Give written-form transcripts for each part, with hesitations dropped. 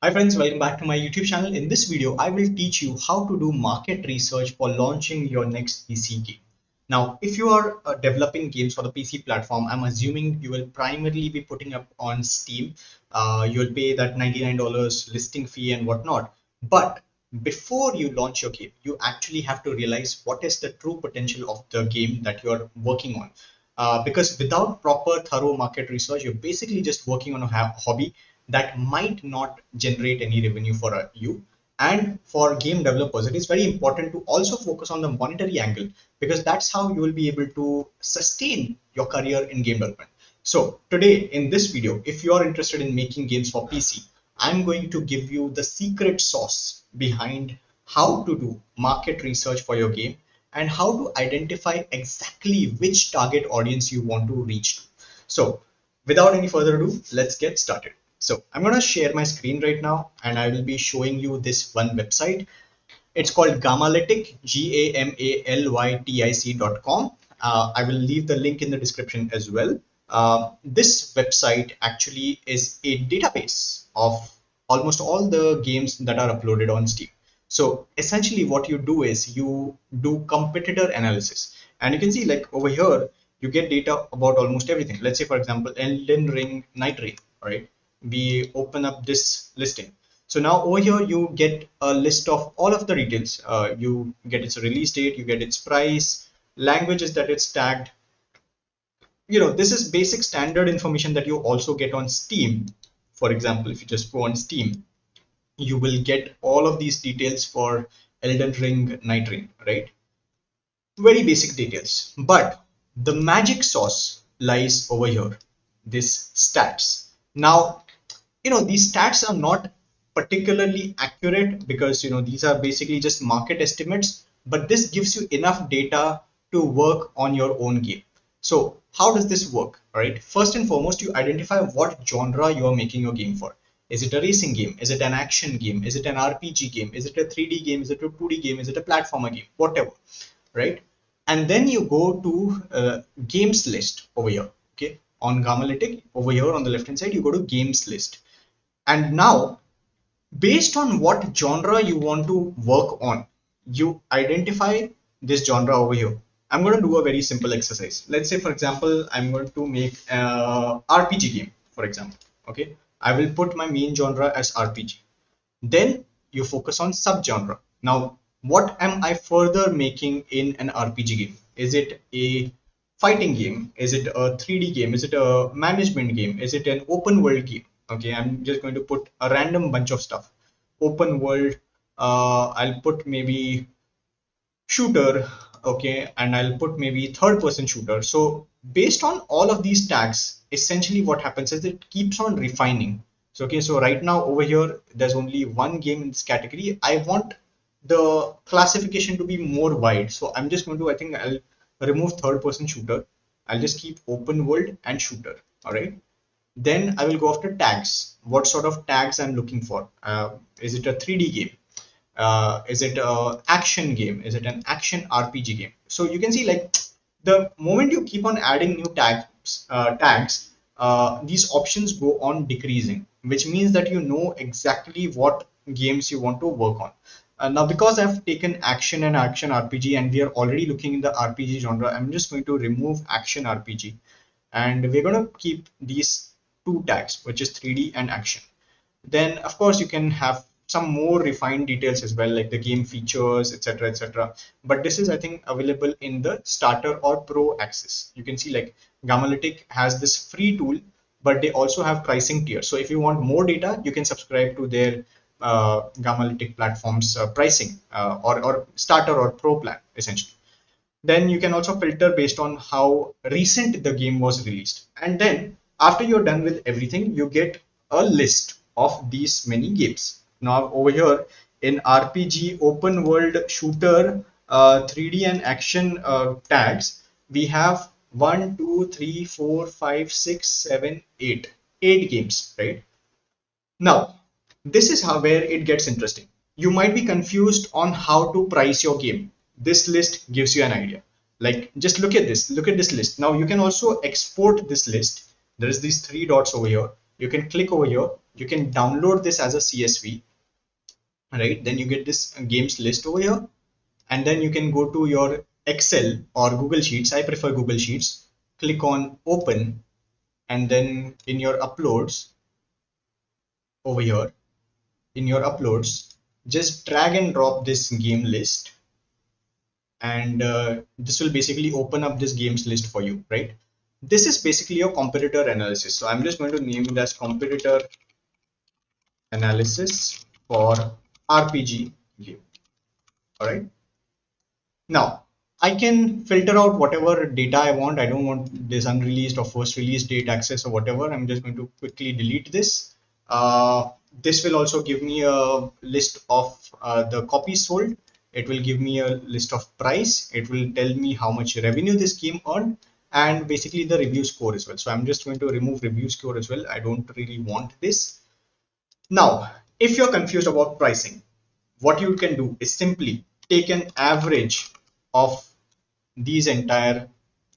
Hi friends, welcome back to my YouTube channel. In this video, I will teach you how to do market research for launching your next PC game. Now, if you are developing games for the PC platform, I'm assuming you will primarily be putting up on Steam. You'll pay that $99 listing fee and whatnot. But before you launch your game, you actually have to realize what is the true potential of the game that you're working on. Because without proper thorough market research, you're basically just working on a hobby that might not generate any revenue for you. And for game developers, it is very important to also focus on the monetary angle because that's how you will be able to sustain your career in game development. So today in this video, if you are interested in making games for PC, I'm going to give you the secret sauce behind how to do market research for your game and how to identify exactly which target audience you want to reach to. So without any further ado, let's get started. So I'm going to share my screen right now and I will be showing you this one website. It's called Gamalytic, Gamalytic.com. I will leave the link in the description as well. This website actually is a database of almost all the games that are uploaded on Steam. So essentially what you do is you do competitor analysis. And you can see like over here, you get data about almost everything. Let's say, for example, Elden Ring Night Rain, right? We open up this listing. So now over here, you get a list of all of the details. You get its release date, you get its price, languages that it's tagged. This is basic standard information that you also get on Steam. For example, if you just go on Steam, you will get all of these details for Elden Ring Night Rain, right? Very basic details. But the magic sauce lies over here, this stats. Now, these stats are not particularly accurate because these are basically just market estimates, but this gives you enough data to work on your own game. So how does this work? All right, first and foremost, you identify what genre you are making your game for. Is it a racing game? Is it an action game? Is it an RPG game? Is it a 3D game? Is it a 2D game? Is it a platformer game? Whatever, right? And then you go to games list over here. Okay, on Gamalytic over here on the left hand side, you go to games list. And now, based on what genre you want to work on, you identify this genre over here. I'm going to do a very simple exercise. Let's say, for example, I'm going to make a RPG game, for example. Okay, I will put my main genre as RPG. Then you focus on subgenre. Now, what am I further making in an RPG game? Is it a fighting game? Is it a 3D game? Is it a management game? Is it an open world game? Okay, I'm just going to put a random bunch of stuff. Open world, I'll put maybe shooter, okay, and I'll put maybe third person shooter. So based on all of these tags, essentially what happens is it keeps on refining. So okay, so right now over here there's only one game in this category. I want the classification to be more wide, so I'm just going to, I think I'll remove third person shooter. I'll just keep open world and shooter. All right, then I will go after tags. What sort of tags I'm looking for? Is it a 3D game? Is it an action game? Is it an action RPG game? So you can see like the moment you keep on adding new tags, these options go on decreasing, which means that you know exactly what games you want to work on. Now, because I've taken action and action RPG and we are already looking in the RPG genre, I'm just going to remove action RPG and we're going to keep these two tags, which is 3D and action. Then, of course, you can have some more refined details as well, like the game features, etc., etc. But this is, I think, available in the starter or pro access. You can see like Gamalytic has this free tool, but they also have pricing tiers. So if you want more data, you can subscribe to their Gamalytic platform's pricing or starter or pro plan, essentially. Then you can also filter based on how recent the game was released. And then after you're done with everything, you get a list of these many games. Now over here in RPG, open world, shooter, 3D and action tags, we have 1, 2, 3, 4, 5, 6, 7, 8. 8 games, right? Now, this is how where it gets interesting. You might be confused on how to price your game. This list gives you an idea. Like just look at this. Look at this list. Now you can also export this list. There is these three dots over here. You can click over here You can download this as a CSV, right? Then you get this games list over here, and then you can go to your Excel or Google Sheets. I prefer Google Sheets. Click on open, and then in your uploads over here, in your uploads, just drag and drop this game list, and this will basically open up this games list for you, right? This is basically your competitor analysis. So I'm just going to name it as competitor analysis for RPG game. All right. Now, I can filter out whatever data I want. I don't want this unreleased or first release date access or whatever. I'm just going to quickly delete this. This will also give me a list of the copies sold. It will give me a list of price. It will tell me how much revenue this game earned, and basically the review score as well. So I'm just going to remove review score as well. I don't really want this. Now, if you're confused about pricing, what you can do is simply take an average of these entire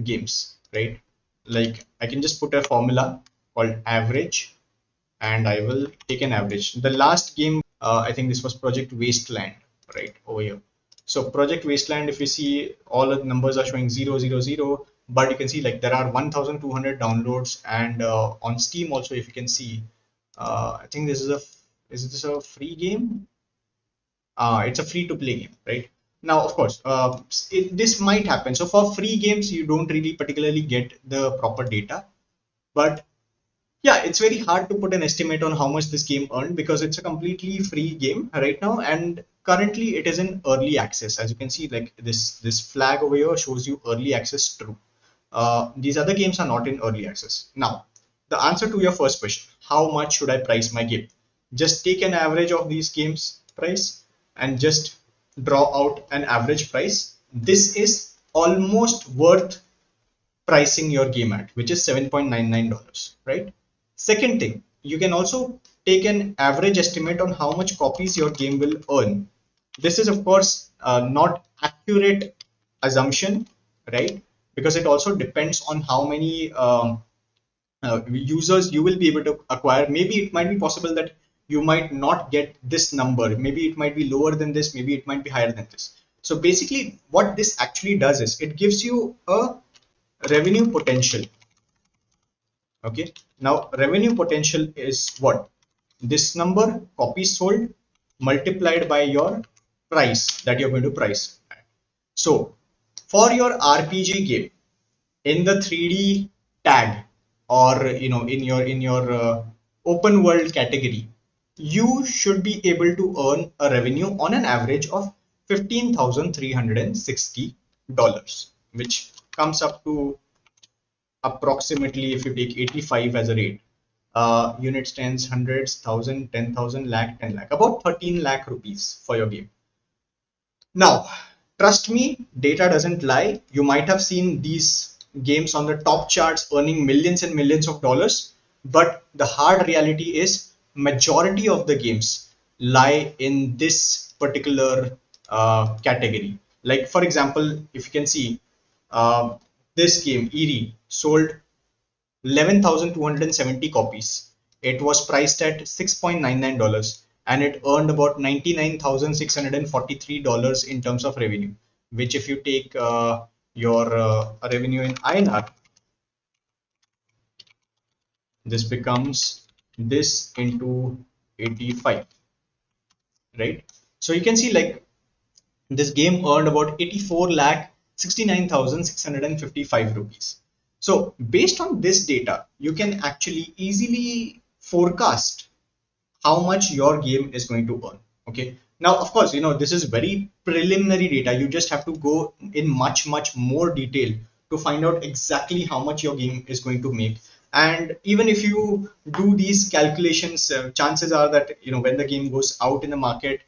games, right? Like I can just put a formula called average, and I will take an average. The last game, I think this was Project Wasteland, right over here. So Project Wasteland, if you see, all the numbers are showing 000, but you can see like there are 1,200 downloads, and on Steam also, if you can see, I think is this a free game? It's a free to play game, right? Now, of course, this might happen. So for free games, you don't really particularly get the proper data, but yeah, it's very hard to put an estimate on how much this game earned because it's a completely free game right now, and currently it is in early access. As you can see, like this flag over here shows you early access true. These other games are not in early access. Now, the answer to your first question, how much should I price my game? Just take an average of these games price and just draw out an average price. This is almost worth pricing your game at, which is $7.99, right? Second thing, you can also take an average estimate on how much copies your game will earn. This is, of course, not accurate assumption, right? Because it also depends on how many users you will be able to acquire. Maybe it might be possible that you might not get this number. Maybe it might be lower than this. Maybe it might be higher than this. So basically, what this actually does is it gives you a revenue potential. Okay. Now, revenue potential is what? This number, copies sold, multiplied by your price that you're going to price. So, for your RPG game, in the 3D tag, or in your open world category, you should be able to earn a revenue on an average of $15,360, which comes up to approximately, if you take 85 as a rate, units, tens, hundreds, thousand, 10,000, lakh, 10 lakh, about 13 lakh rupees for your game. Now, trust me, data doesn't lie. You might have seen these games on the top charts earning millions and millions of dollars, but the hard reality is majority of the games lie in this particular category. Like for example, if you can see, uh, this game Eerie sold 11,270 copies. It was priced at $6.99, and it earned about $99,643 in terms of revenue, which if you take your revenue in INR, this becomes this into 85, right? So you can see like this game earned about 84 lakh 69,655 rupees. So based on this data, you can actually easily forecast how much your game is going to earn. Okay. Now, of course, this is very preliminary data. You just have to go in much more detail to find out exactly how much your game is going to make. And even if you do these calculations, chances are that when the game goes out in the market,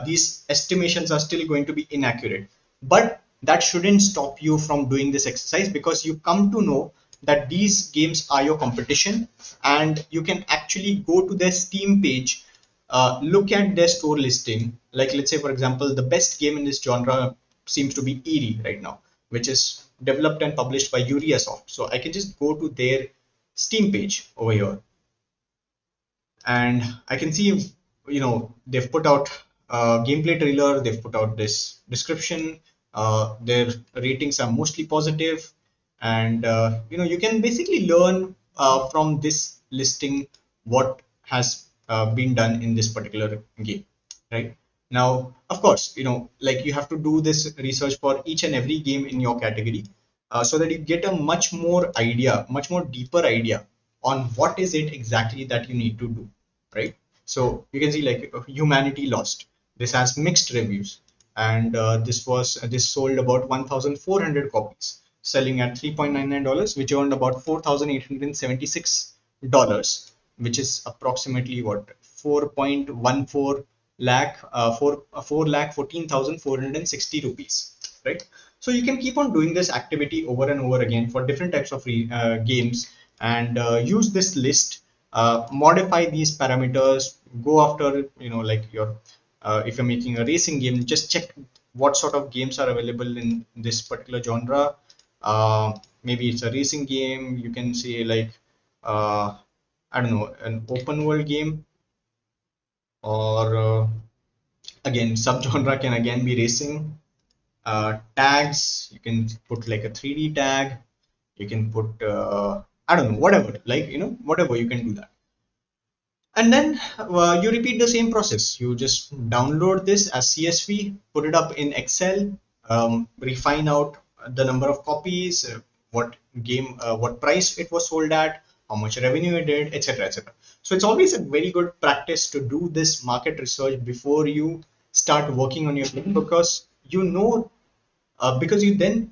these estimations are still going to be inaccurate. But that shouldn't stop you from doing this exercise, because you come to know that these games are your competition, and you can actually go to their Steam page, look at their store listing. Like let's say, for example, the best game in this genre seems to be Eerie right now, which is developed and published by Uriasoft. So I can just go to their Steam page over here, and I can see, they've put out gameplay trailer, they've put out this description. Their ratings are mostly positive, and you can basically learn from this listing what has been done in this particular game, right? Now, of course, like you have to do this research for each and every game in your category, so that you get a much more deeper idea on what is it exactly that you need to do, right? So you can see like Humanity Lost. This has mixed reviews, and this sold about 1,400 copies, selling at $3.99, which earned about $4,876, which is approximately what 4.14 lakh, 4 lakh 14,460 rupees, right? So you can keep on doing this activity over and over again for different types of games, and use this list, modify these parameters, go after, like your if you're making a racing game, just check what sort of games are available in this particular genre. Maybe it's a racing game, you can say like I don't know, an open world game, or again subgenre can again be racing. Tags, you can put like a 3D tag, you can put I don't know, whatever, like whatever, you can do that. And then you repeat the same process. You just download this as CSV, put it up in Excel, refine out the number of copies, what price it was sold at, how much revenue it did, etc., etc. So it's always a very good practice to do this market research before you start working on your game, because because you then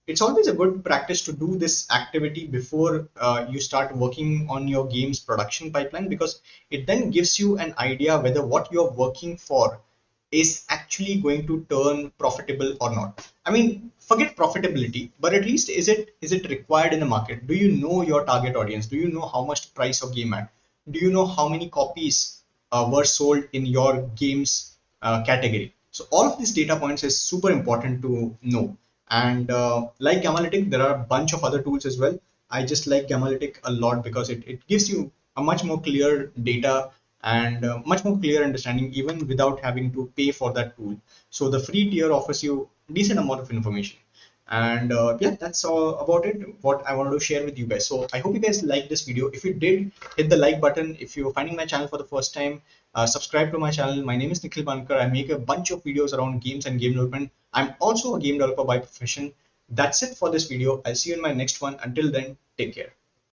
it's always a good practice to do this activity before you start working on your game's production pipeline, because it then gives you an idea whether what you're working for is actually going to turn profitable or not. I mean, forget profitability, but at least is it required in the market? Do you know your target audience? Do you know how much price of game at? Do you know how many copies were sold in your game's category? So all of these data points is super important to know. And like Gamalytic, there are a bunch of other tools as well. I just like Gamalytic a lot because it gives you a much more clear data and much more clear understanding even without having to pay for that tool. So the free tier offers you decent amount of information. And yeah, that's all about it, what I wanted to share with you guys. So I hope you guys liked this video. If you did, hit the like button. If you're finding my channel for the first time, subscribe to my channel. My name is Nikhil Malankar. I make a bunch of videos around games and game development. I'm also a game developer by profession. That's it for this video. I'll see you in my next one. Until then, take care.